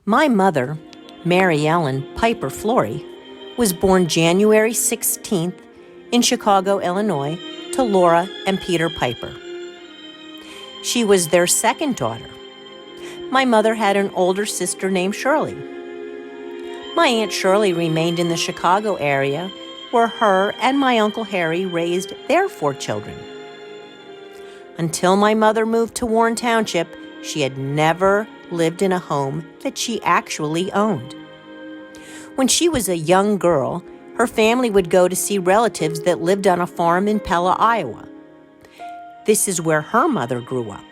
My mother, Mary Ellen Piper Florey, was born January 16th in Chicago, Illinois, to Laura and Peter Piper. She was their second daughter. My mother had an older sister named Shirley. My Aunt Shirley remained in the Chicago area where her and my Uncle Harry raised their 4 children. Until my mother moved to Warren Township, she had never lived in a home that she actually owned. When she was a young girl, her family would go to see relatives that lived on a farm in Pella, Iowa. This is where her mother grew up.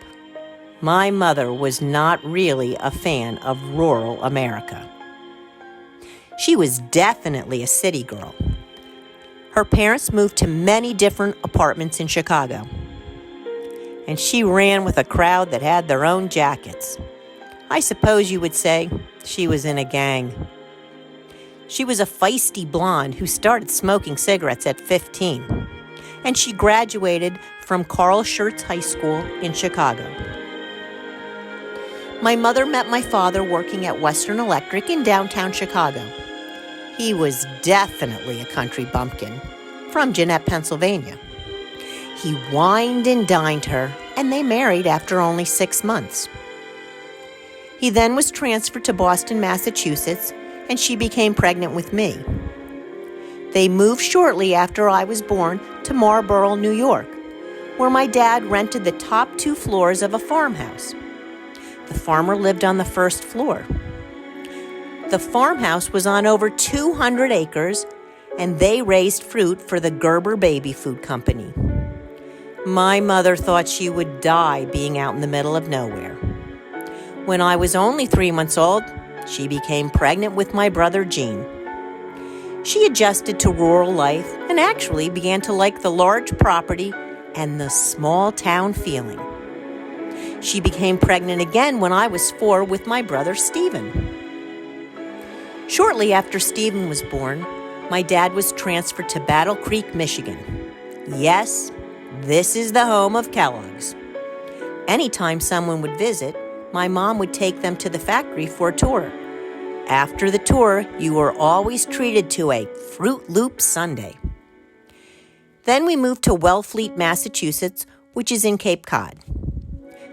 My mother was not really a fan of rural America. She was definitely a city girl. Her parents moved to many different apartments in Chicago, and she ran with a crowd that had their own jackets. I suppose you would say she was in a gang. She was a feisty blonde who started smoking cigarettes at 15, and she graduated from Carl Schurz High School in Chicago. My mother met my father working at Western Electric in downtown Chicago. He was definitely a country bumpkin from Jeanette, Pennsylvania. He wined and dined her, and they married after only 6 months. He then was transferred to Boston, Massachusetts, and she became pregnant with me. They moved shortly after I was born to Marlborough, New York, where my dad rented the top 2 floors of a farmhouse. The farmer lived on the first floor. The farmhouse was on over 200 acres, and they raised fruit for the Gerber Baby Food Company. My mother thought she would die being out in the middle of nowhere. When I was only 3 months old, she became pregnant with my brother Gene. She adjusted to rural life and actually began to like the large property and the small town feeling. She became pregnant again when I was 4 with my brother Stephen. Shortly after Stephen was born, my dad was transferred to Battle Creek, Michigan. Yes, this is the home of Kellogg's. Anytime someone would visit, my mom would take them to the factory for a tour. After the tour, you were always treated to a Fruit Loop sundae. Then we moved to Wellfleet, Massachusetts, which is in Cape Cod.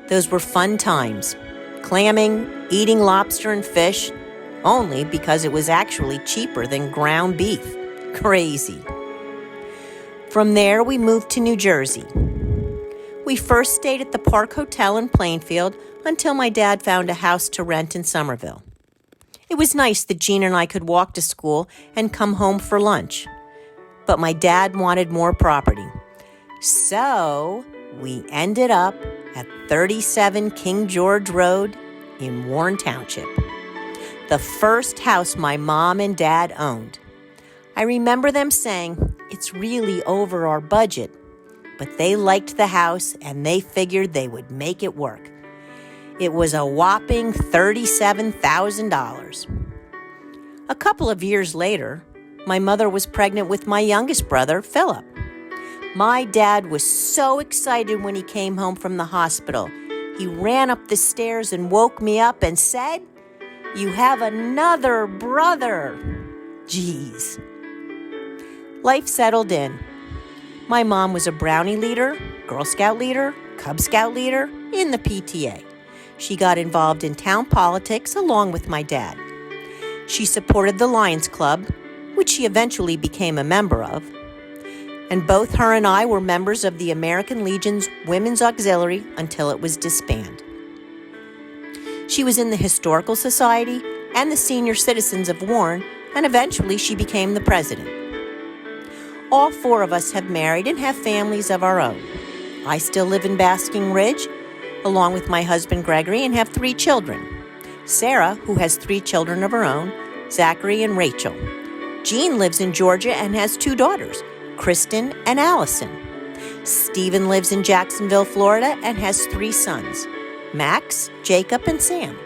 Those were fun times, clamming, eating lobster and fish, only because it was actually cheaper than ground beef. Crazy. From there, we moved to New Jersey. We first stayed at the Park Hotel in Plainfield until my dad found a house to rent in Somerville. It was nice that Gene and I could walk to school and come home for lunch. But my dad wanted more property. So we ended up at 37 King George Road in Warren Township, the first house my mom and dad owned. I remember them saying, "It's really over our budget," but they liked the house and they figured they would make it work. It was a whopping $37,000. A couple of years later, my mother was pregnant with my youngest brother, Philip. My dad was so excited when he came home from the hospital. He ran up the stairs and woke me up and said, "You have another brother." Geez. Life settled in. My mom was a Brownie leader, Girl Scout leader, Cub Scout leader in the PTA. She got involved in town politics along with my dad. She supported the Lions Club, which she eventually became a member of. And both her and I were members of the American Legion's Women's Auxiliary until it was disbanded. She was in the Historical Society and the Senior Citizens of Warren, and eventually she became the president. All 4 of us have married and have families of our own. I still live in Basking Ridge, along with my husband Gregory, and have 3 children. Sarah, who has 3 children of her own, Zachary and Rachel. Jean lives in Georgia and has 2 daughters, Kristen and Allison. Stephen lives in Jacksonville, Florida, and has 3 sons, Max, Jacob, and Sam.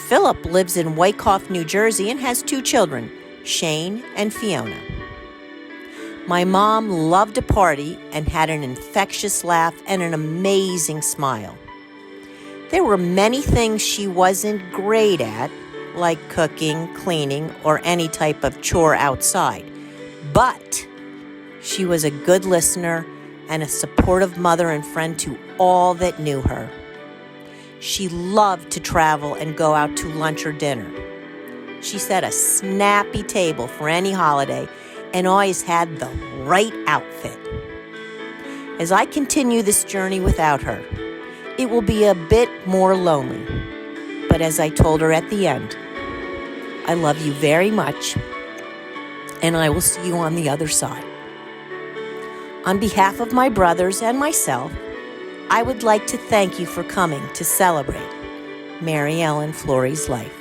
Philip lives in Wyckoff, New Jersey, and has 2 children, Shane and Fiona. My mom loved to party and had an infectious laugh and an amazing smile. There were many things she wasn't great at, like cooking, cleaning, or any type of chore outside. But she was a good listener and a supportive mother and friend to all that knew her. She loved to travel and go out to lunch or dinner. She set a snappy table for any holiday and always had the right outfit. As I continue this journey without her, it will be a bit more lonely. But as I told her at the end, I love you very much, and I will see you on the other side. On behalf of my brothers and myself, I would like to thank you for coming to celebrate Mary Ellen Florey's life.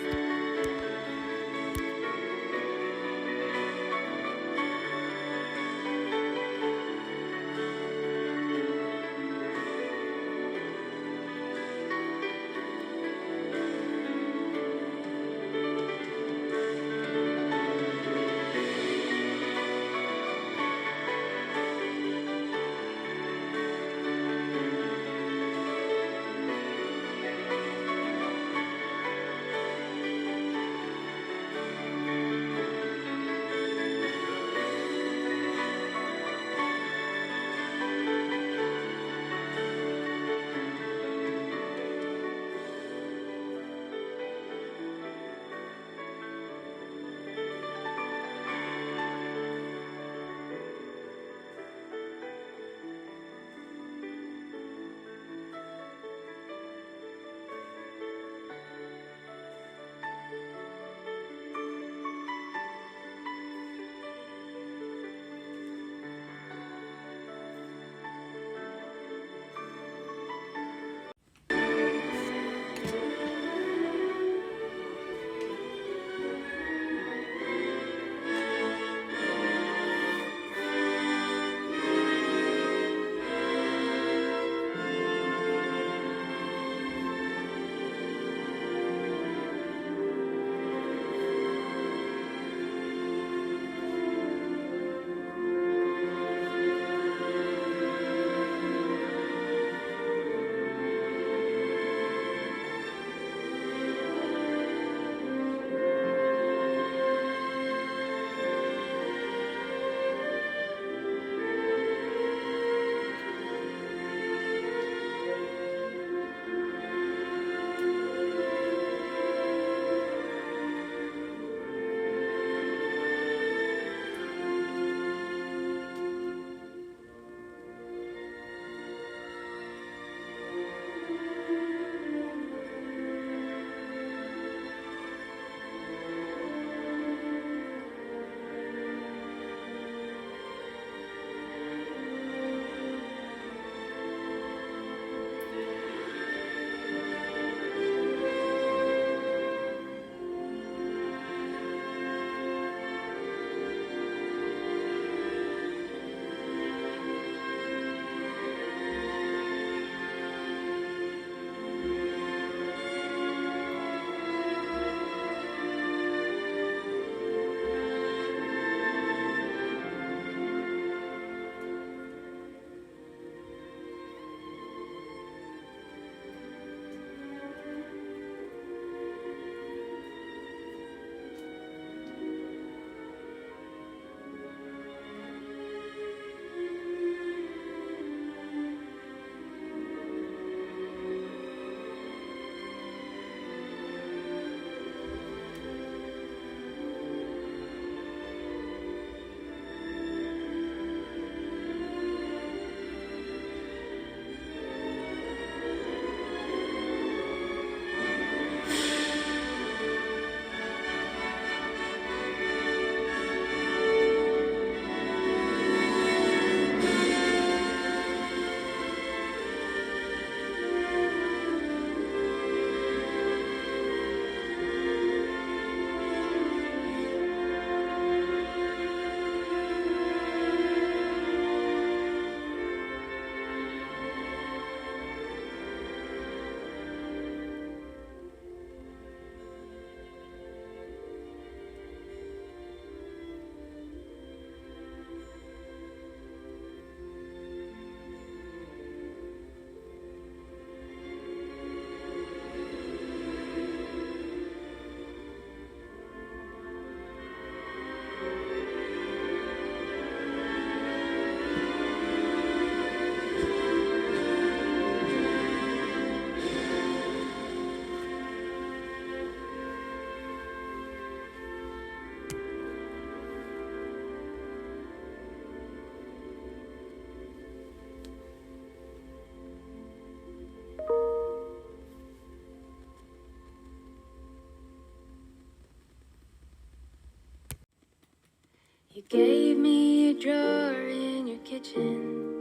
You gave me a drawer in your kitchen.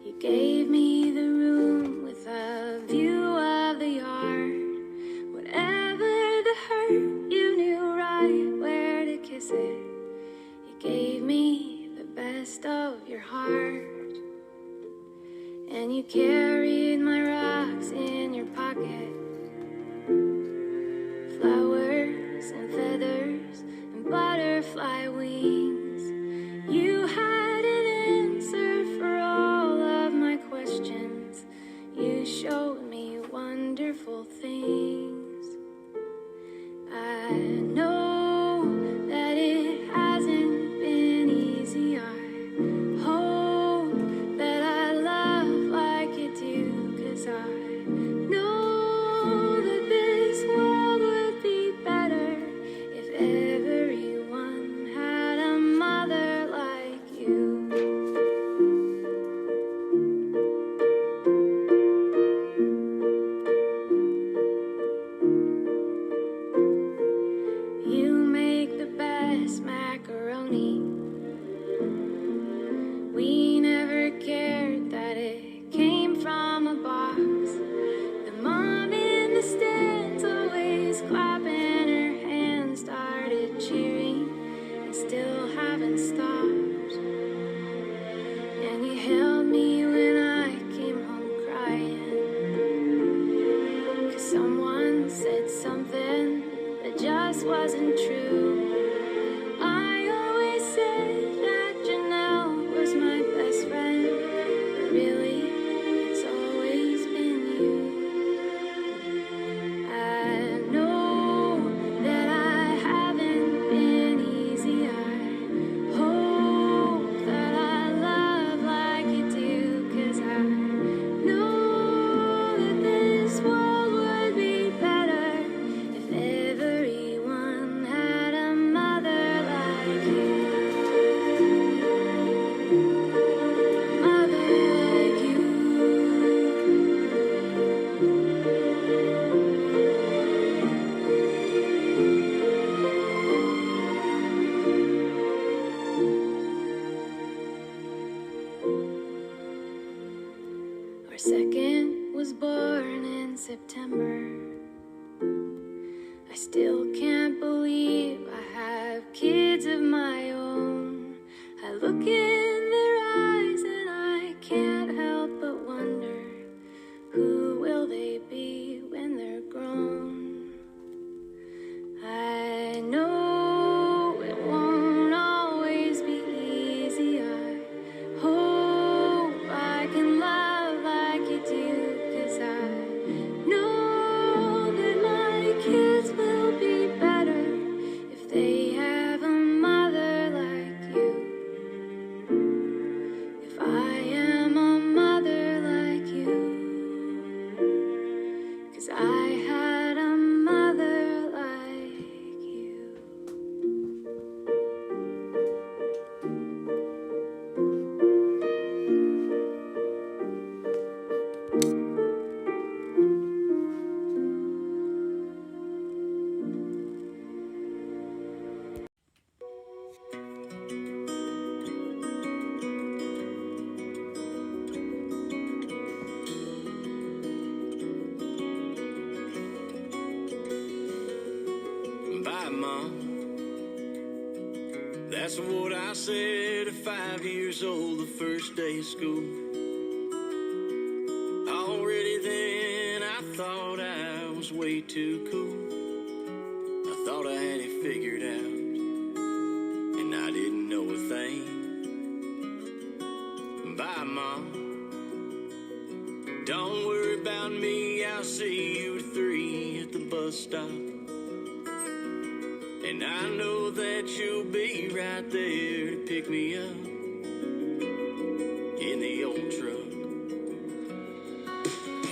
You gave me the room with a view of the yard. Whatever the hurt, you knew right where to kiss it. You gave me the best of your heart. And you carried my rocks in your pocket. Flowers and feathers and butterfly wings. You had an answer for all of my questions. You showed me wonderful things. I know that it hasn't been easy. I hope that I love like you do, 'cause I know that this world would be better if everyone had a mother like you. You make the best macaroni. We never cared that it came from a box. The mom in the stands always clapping her hands, started cheering and still haven't stopped. And you held me when I came home crying, 'cause someone said something that just wasn't true. I always said that Janelle was my best friend, but really, it's always been you. I know that I haven't been easy. I hope that I love like you do, 'cause I know that this world would be better if everyone had a mother like you. Mother like you. Our second was born in September. I still can't believe I have kids of my own. I look in their eyes and I can't help but wonder, who will they be when they're grown? I know it won't always be easy. I hope I can love like you do, 'cause I know that my kids will be better if they have a mother like you. If I am a mother like you, 'cause I had a mother like you. Bye, Mom. That's what I said at 5 years old, the first day of school. Already then I thought I was way too cool. I thought I had it figured out, and I didn't know a thing. Bye, Mom. Don't worry about me, I'll see you at 3 at the bus stop. And I know that you'll be right there to pick me up in the old truck.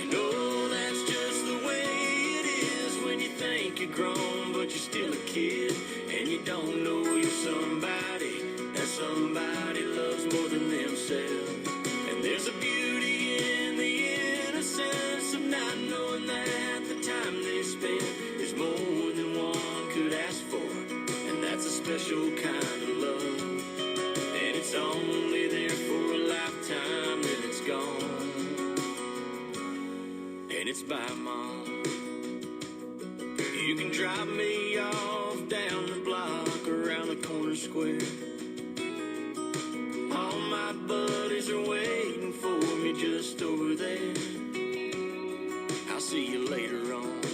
And oh, that's just the way it is when you think you're grown, but you're still a kid. And you don't know you're somebody, that somebody loves more than themselves. And there's a beauty in the innocence of not knowing that the time they spend is more than one could ask for. And that's a special kind You can drop me off down the block around the corner square. All my buddies are waiting for me just over there. I'll see you later on.